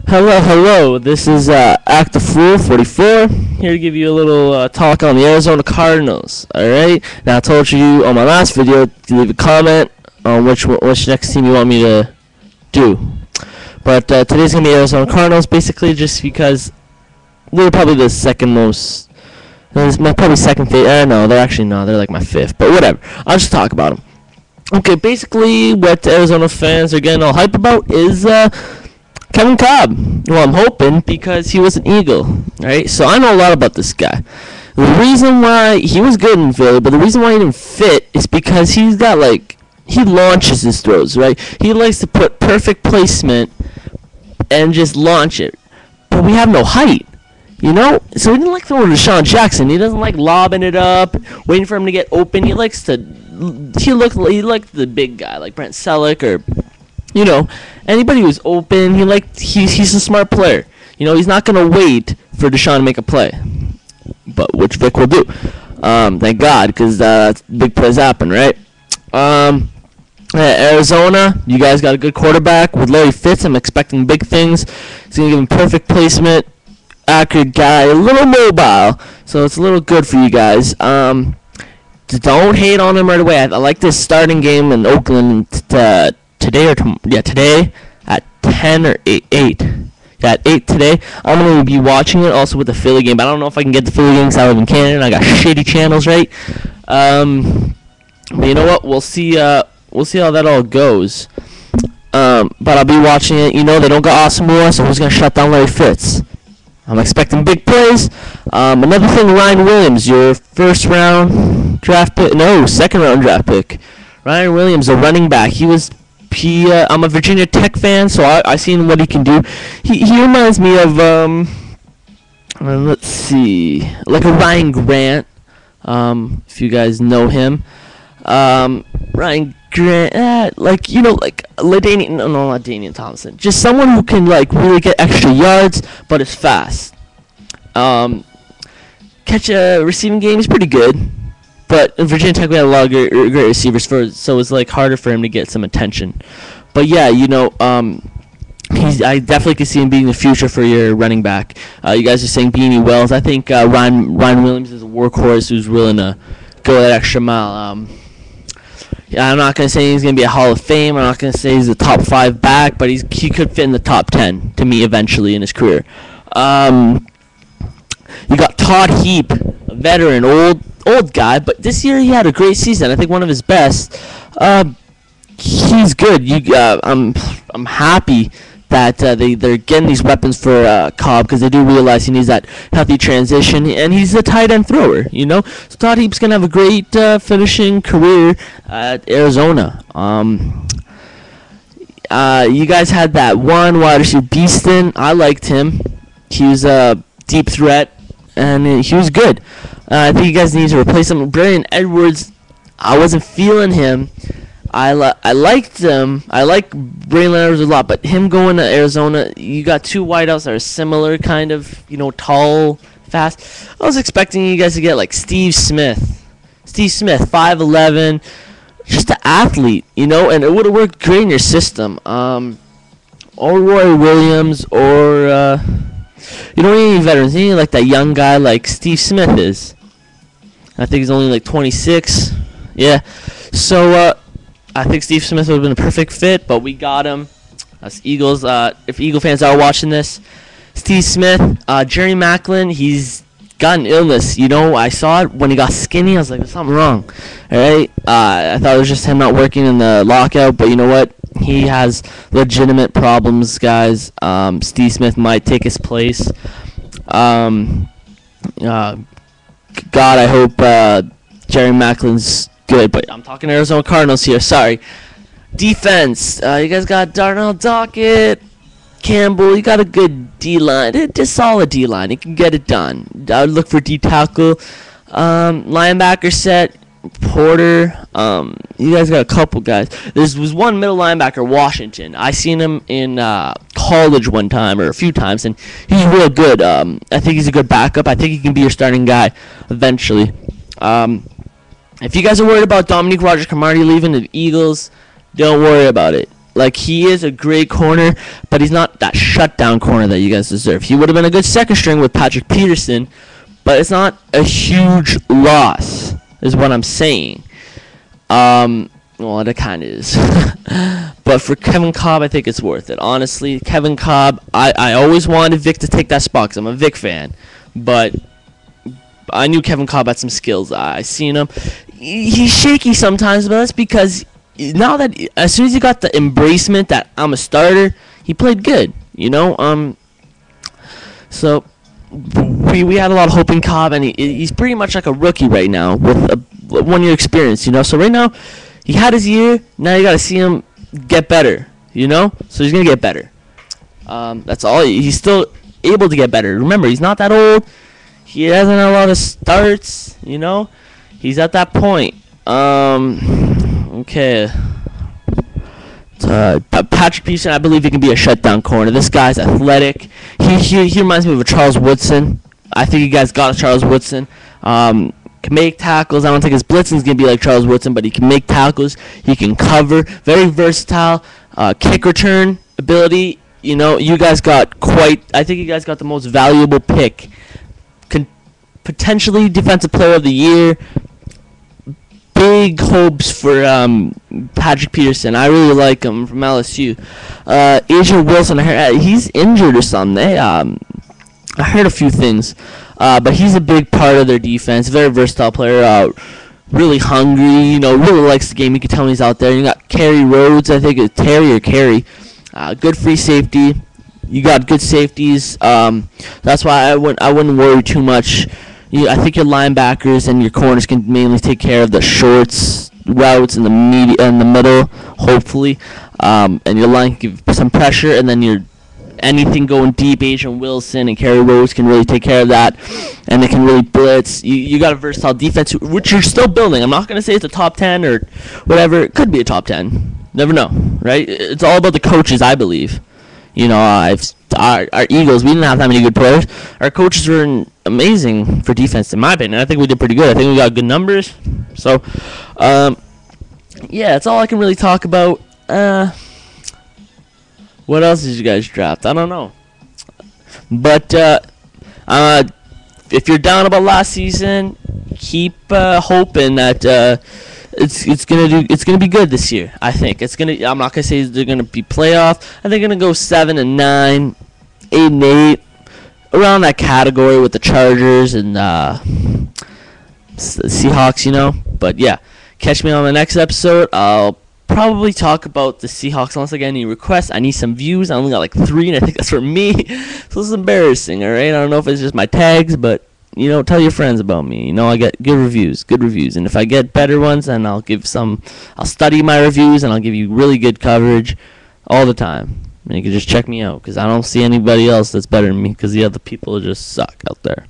Hello, hello. This is Act of Fool 44 here to give you a little talk on the Arizona Cardinals. All right. Now I told you on my last video to leave a comment on which next team you want me to do. But today's gonna be Arizona Cardinals, basically just because they're probably the second most. It's my probably second favorite. No, they're actually not. They're like my fifth. But whatever. I'll just talk about them. Okay. Basically, what Arizona fans are getting all hype about is Kevin Cobb. Well, I'm hoping because he was an Eagle, right? So I know a lot about this guy. The reason why he was good in Philly, but the reason why he didn't fit is because he's got he launches his throws, right? He likes to put perfect placement and just launch it. But we have no height, you know? So he didn't like throwing to Deshaun Jackson. He doesn't like lobbing it up, waiting for him to get open. He likes to. He liked the big guy like Brent Selleck or. You know, anybody who's open, he's a smart player. You know, he's not going to wait for Deshaun to make a play. But which Vic will do. Thank God, because big plays happen, right? Arizona, you guys got a good quarterback. With Larry Fitz, I'm expecting big things. He's going to give him perfect placement, accurate guy, a little mobile. So it's a little good for you guys. Don't hate on him right away. I like this starting game in Oakland today at 10 or 8. Yeah, at 8 today. I'm going to be watching it also with the Philly game. But I don't know if I can get the Philly game because I live in Canada and I got shitty channels, right? But you know what? We'll see how that all goes. But I'll be watching it. You know, they don't got Awesome Moore, so who's going to shut down Larry Fitz? I'm expecting big plays. Another thing, Ryan Williams, your second round draft pick. Ryan Williams, a running back. I'm a Virginia Tech fan, so I seen what he can do. He reminds me of let's see, like a Ryan Grant, if you guys know him. Ryan Grant, not LaDainian Thompson. Just someone who can really get extra yards, but is fast. Catch a receiving game is pretty good. But in Virginia Tech, we had a lot of great receivers, so it's harder for him to get some attention. But yeah, you know, I definitely can see him being the future for your running back. You guys are saying Beanie Wells. I think Ryan Williams is a workhorse who's willing to go that extra mile. Yeah, I'm not gonna say he's gonna be a Hall of Fame. I'm not gonna say he's a top 5 back, but he could fit in the top 10 to me eventually in his career. You got Todd Heap, a veteran, old guy, but this year he had a great season. I think one of his best. He's good. I'm happy that they're getting these weapons for Cobb because they do realize he needs that healthy transition, and he's a tight end thrower. You know, so Todd Heap's gonna have a great finishing career at Arizona. You guys had that one wide receiver, Beaston. I liked him. He was a deep threat, and he was good. I think you guys need to replace him. Brandon Edwards, I wasn't feeling him. I liked him. I like Brandon Edwards a lot, but him going to Arizona, you got two wideouts that are similar, kind of, you know, tall, fast. I was expecting you guys to get Steve Smith. 5'11", just an athlete, you know, and it would have worked great in your system. Or Roy Williams, or you don't need any veterans. You need that young guy like Steve Smith is. I think he's only 26. Yeah. So I think Steve Smith would have been a perfect fit, but we got him. Us Eagles. If Eagle fans are watching this, Steve Smith, Jerry Maclin, he's got an illness. You know, I saw it when he got skinny. I was like, there's something wrong. All right. I thought it was just him not working in the lockout, but you know what? He has legitimate problems, guys. Steve Smith might take his place. God, I hope Jerry Macklin's good, but I'm talking Arizona Cardinals here. Sorry. Defense. You guys got Darnell Dockett, Campbell. You got a good D-line. It's a solid D-line. You can get it done. I would look for D-tackle. Linebacker set. Porter. You guys got a couple guys. There was one middle linebacker, Washington. I seen him in college one time or a few times, and he's real good. I think he's a good backup. I think he can be your starting guy eventually. If you guys are worried about Dominique Rodgers-Cromartie leaving the Eagles, don't worry about it. Like, he is a great corner, but he's not that shutdown corner that you guys deserve. He would have been a good second string with Patrick Peterson, but it's not a huge loss, is what I'm saying. Well, it kind of is. But for Kevin Cobb, I think it's worth it. Honestly, Kevin Cobb, I always wanted Vic to take that spot because I'm a Vic fan. But I knew Kevin Cobb had some skills. I seen him. He's shaky sometimes, but that's because now that as soon as he got the embracement that I'm a starter, he played good. You know, so we had a lot of hope in Cobb, and he's pretty much like a rookie right now with a 1-year experience. You know, so right now he had his year. Now you got to see him get better. You know, so he's gonna get better. That's all. He's still able to get better. Remember, he's not that old. He hasn't had a lot of starts. You know, he's at that point. Okay. Patrick Peterson, I believe he can be a shutdown corner. This guy's athletic. He reminds me of a Charles Woodson. I think you guys got a Charles Woodson. Can make tackles. I don't think his blitzing's going to be like Charles Woodson, but he can make tackles. He can cover. Very versatile. Kick return ability. You know, you guys got I think you guys got the most valuable pick. Potentially Defensive Player of the Year. Big hopes for Patrick Peterson. I really like him from LSU. Adrian Wilson, he's injured or something. I heard a few things, but he's a big part of their defense. Very versatile player. Really hungry. You know, really likes the game. You can tell when he's out there. You got Kerry Rhodes. I think it's Terry or Kerry. Good free safety. You got good safeties. That's why I wouldn't worry too much. I think your linebackers and your corners can mainly take care of the shorts routes in the middle, hopefully, and your line can give some pressure, and then anything going deep, Adrian Wilson and Kerry Rhodes can really take care of that, and they can really blitz. You got a versatile defense, which you're still building. I'm not going to say it's a top 10 or whatever. It could be a top 10. Never know, right? It's all about the coaches, I believe. You know, our Eagles, we didn't have that many good players. Our coaches were amazing for defense, in my opinion. I think we did pretty good. I think we got good numbers. So, yeah, that's all I can really talk about. What else did you guys draft? I don't know. But if you're down about last season, keep hoping that it's gonna be good this year. I think I'm not gonna say they're gonna be playoff. I think they're gonna go 7-9, 8-8, around that category with the Chargers and the Seahawks. You know, but yeah, catch me on the next episode. I'll probably talk about the Seahawks unless I get any requests. I need some views. I only got like 3, and I think that's for me. So it's embarrassing. All right, I don't know if it's just my tags, but. You know, tell your friends about me. You know, I get good reviews. And if I get better ones, then I'll study my reviews, and I'll give you really good coverage all the time. And you can just check me out, because I don't see anybody else that's better than me, because the other people just suck out there.